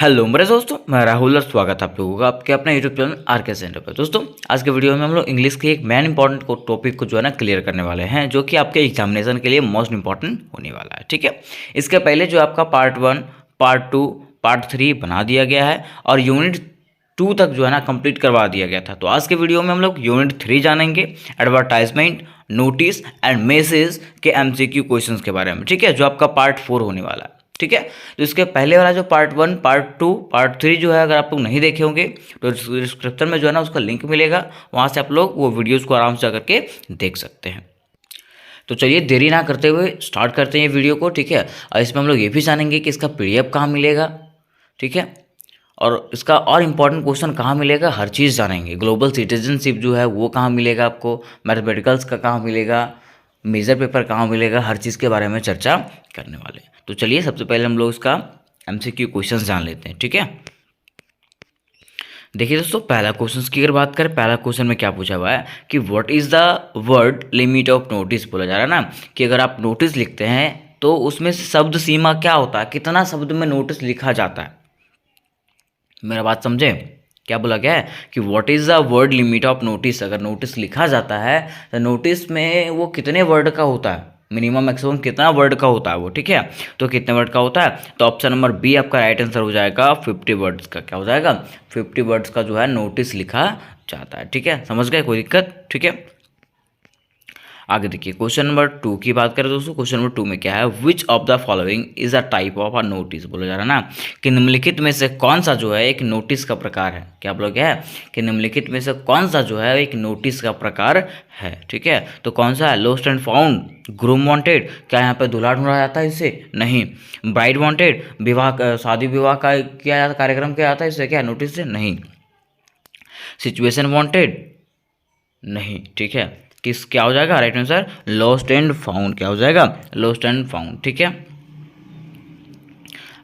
Hello मेरे दोस्तों, मैं राहुल और स्वागत है आप लोगों का आपके अपने यूट्यूब चैनल आर के सेंटर पर। दोस्तों, आज के वीडियो में हम लोग इंग्लिश के एक मेन इंपॉर्टेंट टॉपिक को जो है ना क्लियर करने वाले हैं, जो कि आपके एग्जामिनेशन के लिए मोस्ट इंपॉर्टेंट होने वाला है। ठीक है, इसके पहले जो आपका पार्ट 1, पार्ट 2, पार्ट 3 बना दिया गया है और यूनिट 2 तक जो है ना कंप्लीट करवा दिया गया था। तो आज के वीडियो में हम लोग यूनिट 3 जानेंगे, एडवर्टाइजमेंट, नोटिस एंड मैसेज के एमसीक्यू क्वेश्चंस के बारे में। ठीक है, जो आपका पार्ट 4 होने वाला है। ठीक है, तो इसके पहले वाला जो पार्ट 1, पार्ट 2, पार्ट 3 जो है, अगर आप लोग नहीं देखे होंगे तो डिस्क्रिप्शन में जो है ना उसका लिंक मिलेगा, वहाँ से आप लोग वो वीडियोज़ को आराम से करके देख सकते हैं। तो चलिए देरी ना करते हुए स्टार्ट करते हैं ये वीडियो को। ठीक है, और इसमें हम लोग ये भी जानेंगे कि इसका पीडीएफ कहाँ मिलेगा। ठीक है, और इसका और इम्पॉर्टेंट क्वेश्चन कहाँ मिलेगा, हर चीज़ जानेंगे। ग्लोबल सिटीजनशिप जो है वो कहाँ मिलेगा आपको, मैथमेटिकल्स का कहाँ मिलेगा, मेजर पेपर कहाँ मिलेगा, हर चीज़ के बारे में चर्चा करने वाले हैं। तो चलिए सबसे पहले हम लोग इसका एमसीक्यू क्वेश्चंस जान लेते हैं। ठीक है, देखिए दोस्तों, पहला क्वेश्चन की अगर बात करें, पहला क्वेश्चन में क्या पूछा हुआ है कि what is the word limit of notice. बोला जा रहा है ना कि अगर आप नोटिस लिखते हैं तो उसमें से शब्द सीमा क्या होता है, कितना शब्द में नोटिस लिखा जाता है। मेरा बात समझे, क्या बोला गया है कि what is the word limit of notice. अगर नोटिस लिखा जाता है तो नोटिस में वो कितने वर्ड का होता है, मिनिमम मैक्सिमम कितना वर्ड का होता है वो। ठीक है, तो कितने वर्ड का होता है, तो ऑप्शन नंबर बी आपका राइट आंसर हो जाएगा 50 वर्ड्स का। क्या हो जाएगा, 50 वर्ड्स का जो है नोटिस लिखा जाता है। ठीक है, समझ गए, कोई दिक्कत। ठीक है, आगे देखिए क्वेश्चन नंबर 2 की बात करें दोस्तों। क्वेश्चन नंबर 2 में क्या है, which of the following is a type of a notice. बोला जा रहा है ना कि निम्नलिखित में से कौन सा जो है एक नोटिस का प्रकार है। क्या बोला गया है कि निम्नलिखित में से कौन सा जो है एक नोटिस का प्रकार है। ठीक है, तो कौन सा है, lost and found, groom wanted, क्या यहाँ पे दूल्हा ढूंढा जाता है इससे, नहीं। ब्राइड वांटेड, विवाह शादी विवाह का किया जाता, कार्यक्रम किया जाता है इससे, क्या नोटिस से, नहीं। सिचुएशन वांटेड, नहीं। ठीक है, किस क्या हो जाएगा right answer, lost and found. क्या हो जाएगा, लॉस्ट एंड फाउंड। ठीक है,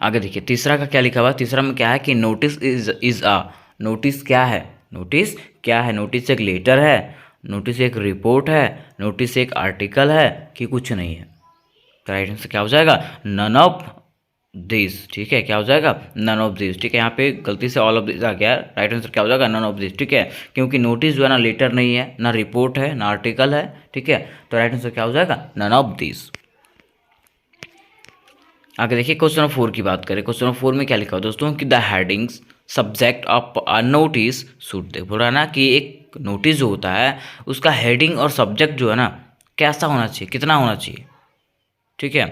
आगे देखिए तीसरा का क्या लिखा हुआ है। तीसरा में क्या है कि नोटिस इज अ, नोटिस क्या है, नोटिस क्या है, नोटिस एक लेटर है, नोटिस एक रिपोर्ट है, नोटिस एक आर्टिकल है, कि कुछ नहीं है। तो राइट आंसर क्या हो जाएगा, नन ऑफ दिस। ठीक है, क्या हो जाएगा, नन ऑफ दिस। ठीक है, यहाँ पे गलती से ऑल ऑफ दिस आ गया, राइट आंसर क्या हो जाएगा, नन ऑफ दिस। ठीक है, क्योंकि नोटिस जो है ना लेटर नहीं है, ना रिपोर्ट है, ना आर्टिकल है। ठीक है, तो राइट आंसर क्या हो जाएगा, नन ऑफ दिस। आगे देखिए क्वेश्चन नंबर 4 की बात करें। क्वेश्चन नंबर 4 में क्या लिखा हुआ दोस्तों कि the headings subject of a notice should, देख बोल रहा है ना कि एक नोटिस जो होता है उसका हेडिंग और सब्जेक्ट जो है ना कैसा होना चाहिए, कितना होना चाहिए। ठीक है,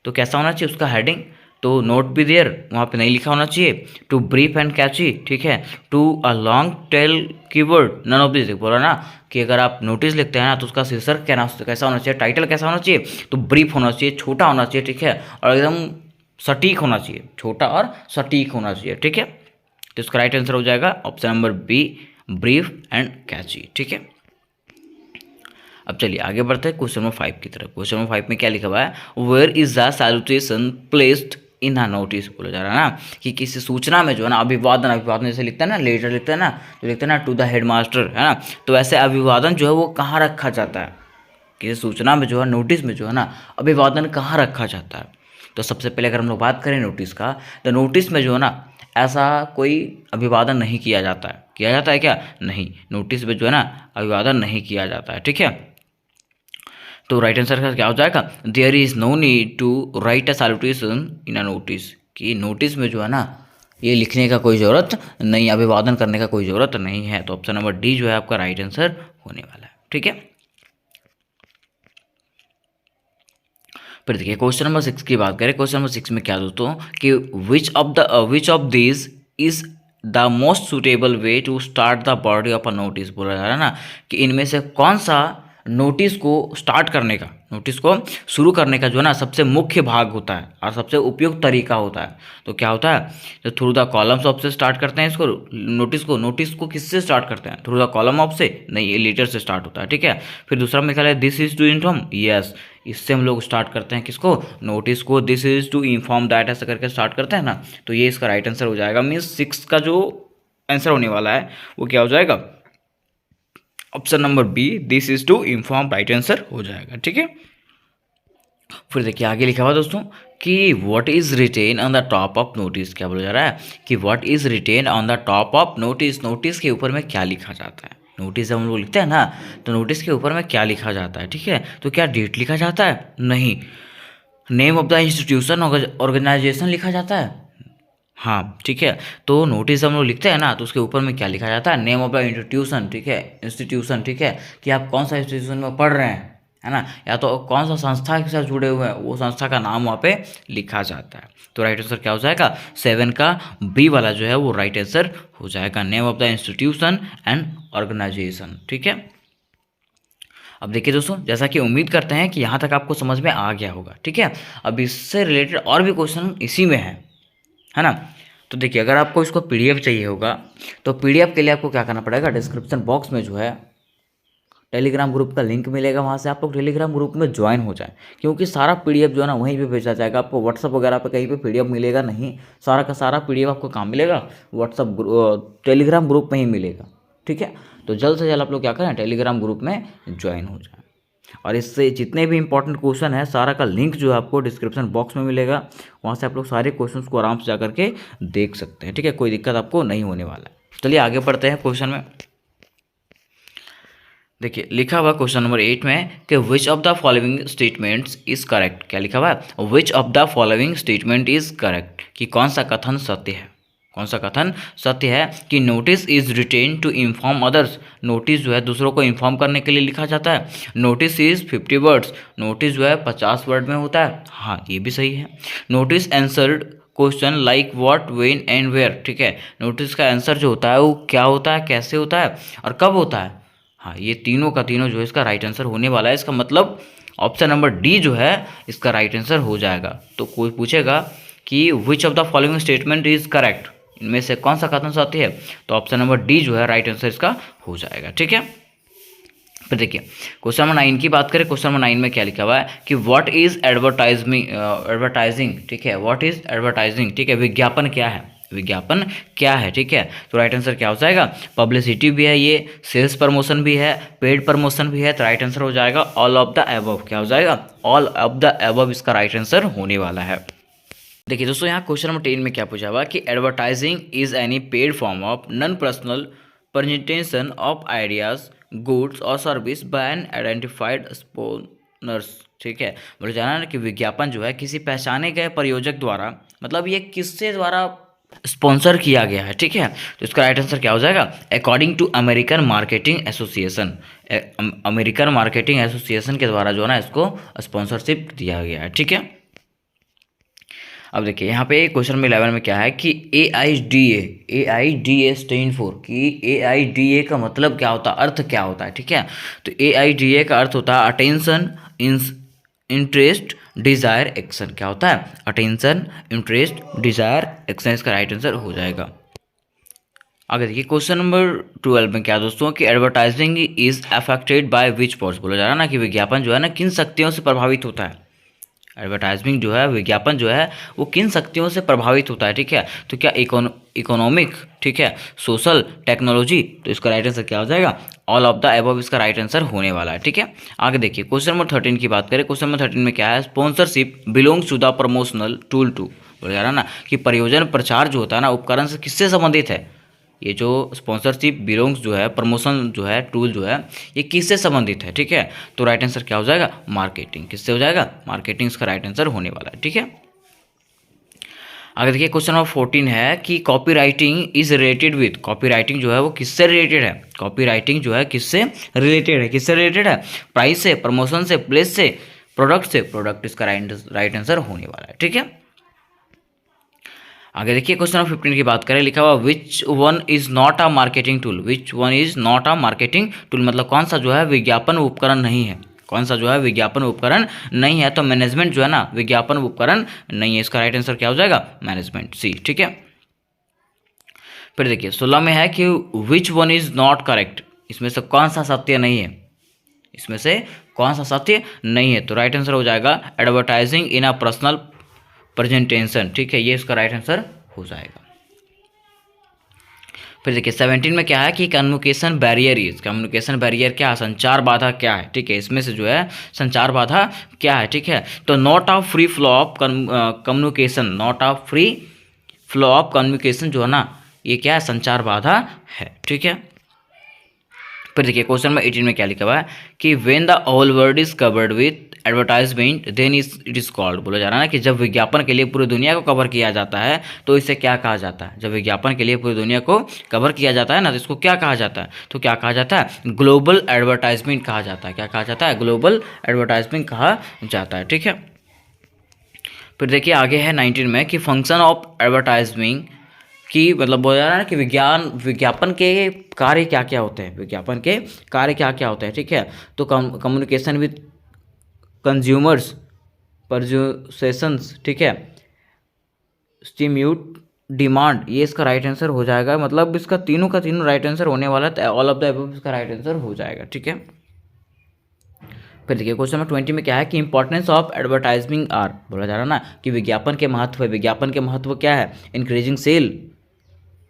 तो कैसा होना चाहिए उसका हेडिंग, तो नोट भी देयर वहाँ पे नहीं लिखा होना चाहिए, टू ब्रीफ एंड कैची। ठीक है, to a long tail keyword, none of this. बोला ना कि अगर आप नोटिस लिखते हैं ना तो उसका शीर्षक क्या ना कैसा होना चाहिए, टाइटल कैसा होना चाहिए, तो ब्रीफ होना चाहिए, छोटा होना चाहिए। ठीक है, और एकदम सटीक होना चाहिए, छोटा और सटीक होना चाहिए। ठीक है, तो इसका राइट आंसर हो जाएगा option number B, brief and catchy. ठीक है, अब चलिए आगे बढ़ते हैं क्वेश्चन नंबर 5 की तरफ। क्वेश्चन नंबर 5 में क्या लिखा हुआ है, where is the salutation placed in a notice. बोला जा रहा है ना कि किसी सूचना में जो है ना अभिवादन, अभिवादन जैसे लिखता है ना, लेटर लिखता है ना, जो लिखता है ना टू द हेडमास्टर, है ना, तो ऐसे अभिवादन जो है वो कहाँ रखा जाता है, किसी सूचना में जो है, नोटिस में जो है ना अभिवादन कहाँ रखा जाता है। तो सबसे पहले अगर हम लोग बात करें नोटिस का, तो नोटिस में जो है ना ऐसा कोई अभिवादन नहीं किया जाता है। किया जाता है क्या, नहीं, नोटिस में जो है ना अभिवादन नहीं किया जाता है। ठीक है, तो राइट आंसर का क्या हो जाएगा, there is no need to write a salutation in a notice, कि नोटिस में जो है ना ये लिखने का कोई ज़रूरत नहीं, अभिवादन करने का कोई ज़रूरत नहीं है। तो ऑप्शन नंबर डी जो है आपका राइट आंसर होने वाला है। ठीक है, फिर देखिए क्वेश्चन नंबर 6 की बात करें। क्वेश्चन नंबर 6 में क्या दोस्तों कि which of this is the most suitable way to start the body of a notice. बोला जा रहा है ना कि इनमें से कौन सा नोटिस को स्टार्ट करने का, नोटिस को शुरू करने का जो है ना सबसे मुख्य भाग होता है और सबसे उपयुक्त तरीका होता है। तो क्या होता है, तो थ्रू द कॉलम्स ऑफ से स्टार्ट करते हैं इसको, नोटिस को किससे स्टार्ट करते हैं, थ्रू द कॉलम ऑफ से, नहीं, ये लेटर से स्टार्ट होता है। ठीक है, फिर दूसरा में क्या है, this is to inform, yes, इससे हम लोग स्टार्ट करते हैं किसको, नोटिस को, this is to inform that ऐसा करके स्टार्ट करते हैं ना। तो ये इसका राइट आंसर हो जाएगा, मीन्स 6 का जो आंसर होने वाला है वो क्या हो जाएगा, option number B, this is to inform, right answer हो जाएगा। ठीक है, फिर देखिए आगे लिखा हुआ दोस्तों कि what is written on the top of notice. क्या बोला जा रहा है कि what is written on the top of notice. Notice के ऊपर में क्या लिखा जाता है। नोटिस जब हम लोग लिखते हैं ना, तो नोटिस के ऊपर में क्या लिखा जाता है, ठीक है। तो क्या डेट लिखा जाता है? नहीं। Name of the institution organisation लिखा जाता है? हाँ, ठीक है। तो नोटिस हम लोग लिखते हैं ना, तो उसके ऊपर में क्या लिखा जाता है? नेम ऑफ द इंस्टीट्यूशन, ठीक है, इंस्टीट्यूशन, ठीक है, कि आप कौन सा इंस्टीट्यूशन में पढ़ रहे हैं, है ना, या तो कौन सा संस्था के साथ जुड़े हुए हैं, वो संस्था का नाम वहाँ पे लिखा जाता है। तो राइट आंसर क्या हो जाएगा? 7 का बी वाला जो है वो राइट आंसर हो जाएगा, name of the institution and organisation, ठीक है। अब देखिए दोस्तों, जैसा कि उम्मीद करते हैं कि यहाँ तक आपको समझ में आ गया होगा, ठीक है। अब इससे रिलेटेड और भी क्वेश्चन इसी में है ना। तो देखिए, अगर आपको इसको पीडीएफ चाहिए होगा, तो पीडीएफ के लिए आपको क्या करना पड़ेगा, डिस्क्रिप्शन बॉक्स में जो है टेलीग्राम ग्रुप का लिंक मिलेगा, वहाँ से आप लोग टेलीग्राम ग्रुप में ज्वाइन हो जाएं, क्योंकि सारा पीडीएफ जो है ना वहीं पे भेजा जाएगा। आपको व्हाट्सअप वगैरह पे कहीं पे पीडीएफ मिलेगा नहीं, सारा का सारा पीडीएफ आपको कहाँ मिलेगा? व्हाट्सअप टेलीग्राम ग्रुप में ही मिलेगा, ठीक है। तो जल्द से जल्द आप लोग क्या करें, टेलीग्राम ग्रुप में ज्वाइन हो जाएं। और इससे जितने भी इंपॉर्टेंट क्वेश्चन है, सारा का लिंक जो है आपको डिस्क्रिप्शन बॉक्स में मिलेगा, वहाँ से आप लोग सारे क्वेश्चंस को आराम से जा करके देख सकते हैं, ठीक है। कोई दिक्कत आपको नहीं होने वाला है। चलिए आगे बढ़ते हैं क्वेश्चन में। देखिए लिखा हुआ क्वेश्चन नंबर 8 में कि which of the following statements is correct. क्या लिखा हुआ है? Which of the following statement is correct, कि कौन सा कथन सत्य है। कौन सा कथन सत्य है? कि notice is written to inform others. Notice जो है दूसरों को इन्फॉर्म करने के लिए लिखा जाता है। Notice is 50 words. नोटिस जो है 50 वर्ड में होता है। हाँ, ये भी सही है। Notice answered question like what, when and where, ठीक है। नोटिस का आंसर जो होता है वो क्या होता है, कैसे होता है और कब होता है। हाँ, ये तीनों का तीनों जो है इसका राइट आंसर होने वाला है। इसका मतलब ऑप्शन नंबर डी जो है इसका राइट आंसर हो जाएगा। तो कोई पूछेगा कि which of the following statement is correct, इनमें से कौन सा कथन सत्य है, तो ऑप्शन नंबर डी जो है राइट आंसर इसका हो जाएगा, ठीक है। फिर देखिए क्वेश्चन नंबर 9 की बात करें। क्वेश्चन नंबर 9 में क्या लिखा हुआ है कि व्हाट इज एडवर्टाइजिंग, ठीक है, व्हाट इज एडवर्टाइजिंग, ठीक है, विज्ञापन क्या है, विज्ञापन क्या है, ठीक है। तो राइट आंसर क्या हो जाएगा? पब्लिसिटी भी है, ये सेल्स प्रमोशन भी है, पेड प्रमोशन भी है। तो राइट आंसर हो जाएगा ऑल ऑफ द अबव। क्या हो जाएगा? ऑल ऑफ द अबव इसका राइट आंसर होने वाला है। देखिए दोस्तों, यहाँ क्वेश्चन नंबर 10 में क्या पूछा हुआ कि advertising is any paid form of non personal presentation of ideas, goods और service by an identified sponsors, ठीक है। बोले जाना ना कि विज्ञापन जो है किसी पहचाने गए प्रयोजक द्वारा, मतलब ये किससे द्वारा स्पॉन्सर किया गया है, ठीक है। तो इसका राइट आंसर क्या हो जाएगा? According to American marketing association. American marketing association के द्वारा जो है ना इसको स्पॉन्सरशिप दिया गया है, ठीक है। अब देखिए यहाँ पे क्वेश्चन में 11 में क्या है कि A I D A stand for, कि ए का मतलब क्या होता है, अर्थ क्या होता है, ठीक है। तो ए का अर्थ होता है अटेंशन, इंटरेस्ट, डिजायर, एक्शन। क्या होता है? Attention, interest, desire, action. इसका राइट आंसर हो जाएगा। आगे देखिए क्वेश्चन नंबर 12 में क्या दोस्तों कि advertising is affected by which force. बोला जा रहा है ना कि विज्ञापन जो है ना किन शक्तियों से प्रभावित होता है। एडवर्टाइजमेंट जो है, विज्ञापन जो है वो किन शक्तियों से प्रभावित होता है, ठीक है। तो क्या इकोनॉमिक, ठीक है, सोशल, टेक्नोलॉजी। तो इसका राइट आंसर क्या हो जाएगा? ऑल ऑफ द अबव इसका राइट आंसर होने वाला है, ठीक है। आगे देखिए क्वेश्चन नंबर 13 की बात करें। क्वेश्चन नंबर 13 में क्या है? Sponsorship belongs to the promotional tool too. बोला जा रहा है ना कि प्रयोजन प्रचार जो होता है ना उपकरण से किससे संबंधित है। ये जो स्पॉन्सरशिप बिलोंग्स जो है, प्रमोशन जो है, टूल जो है, ये किससे संबंधित है, ठीक है। तो राइट आंसर क्या हो जाएगा? मार्केटिंग। किससे हो जाएगा? मार्केटिंग इसका राइट आंसर होने वाला है, ठीक है। आगे देखिए क्वेश्चन नंबर 14 है कि copy writing is related with. Copy writing जो है वो किससे रिलेटेड है? कॉपी राइटिंग जो है किससे रिलेटेड है? किससे रिलेटेड है? प्राइस से, प्रमोशन से, प्लेस से, प्रोडक्ट से। प्रोडक्ट इसका राइट आंसर होने वाला है, ठीक है। आगे देखिए क्वेश्चन नंबर 15 की बात करें। लिखा हुआ which one is not a marketing tool. Which one is not a marketing tool मतलब कौन सा जो है विज्ञापन उपकरण नहीं है। कौन सा जो है विज्ञापन उपकरण नहीं है। तो मैनेजमेंट जो है ना विज्ञापन उपकरण नहीं है। इसका राइट आंसर क्या हो जाएगा? मैनेजमेंट, सी, ठीक है। फिर देखिए 16 में है कि which one is not correct. इसमें से कौन सा सत्य नहीं है? इसमें से कौन सा सत्य नहीं है? तो राइट आंसर हो जाएगा advertising in a personal presentation, ठीक है, ये इसका राइट आंसर हो जाएगा। फिर देखिए 17 में क्या है कि communication barrier is, communication barrier क्या है, संचार बाधा क्या है, ठीक है, इसमें से जो है संचार बाधा क्या है, ठीक है। तो not of free flow of communication, not of free flow of communication जो है ना, ये क्या है, संचार बाधा है, ठीक है। फिर देखिए क्वेश्चन नंबर 18 में क्या लिखा हुआ है कि when the whole world is covered with advertisement then it is called, बोला जा रहा है ना कि जब विज्ञापन के लिए पूरी दुनिया को कवर किया जाता है तो इसे क्या कहा जाता है, जब विज्ञापन के लिए पूरी दुनिया को कवर किया जाता है ना, तो इसको क्या कहा जाता है, तो क्या कहा जाता है, ग्लोबल एडवर्टाइजमेंट कहा जाता है, क्या कहा जाता है, ग्लोबल एडवर्टाइजमेंट कहा जाता है, ठीक है। फिर देखिए आगे है 19 में कि फंक्शन ऑफ एडवर्टाइजमेंट कि मतलब बोला जा रहा है ना कि विज्ञापन के कार्य क्या क्या होते हैं, विज्ञापन के कार्य क्या क्या होते हैं, ठीक है। तो कम्युनिकेशन विद कंज्यूमर्स, परजुसेशंस, ठीक है, स्टिम्यूट डिमांड, ये इसका राइट आंसर हो जाएगा, मतलब इसका तीनों का तीनों राइट आंसर होने वाला है, ऑल ऑफ द अबव इसका राइट आंसर हो जाएगा, ठीक है। फिर देखिए क्वेश्चन नंबर 20 में क्या है कि इंपॉर्टेंस ऑफ एडवर्टाइजमिंग आर, बोला जा रहा है ना कि विज्ञापन के महत्व है, विज्ञापन के महत्व क्या है, increasing sale,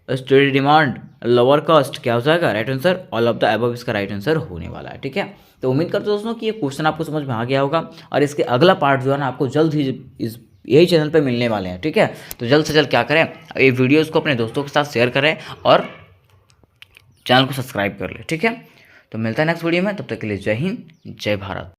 study demand, lower cost, क्या हो जाएगा right answer, all of the above इसका राइट आंसर होने वाला है, ठीक है। तो उम्मीद करते दोस्तों कि ये क्वेश्चन आपको समझ में आ गया होगा, और इसके अगला पार्ट जो है ना आपको जल्द ही इस यही चैनल पे मिलने वाले हैं, ठीक है। तो जल्द से जल्द क्या करें, ये वीडियोज़ को अपने दोस्तों के साथ शेयर करें और चैनल को सब्सक्राइब कर लें, ठीक है। तो मिलता है नेक्स्ट वीडियो में, तब तक के लिए जय हिंद जय भारत।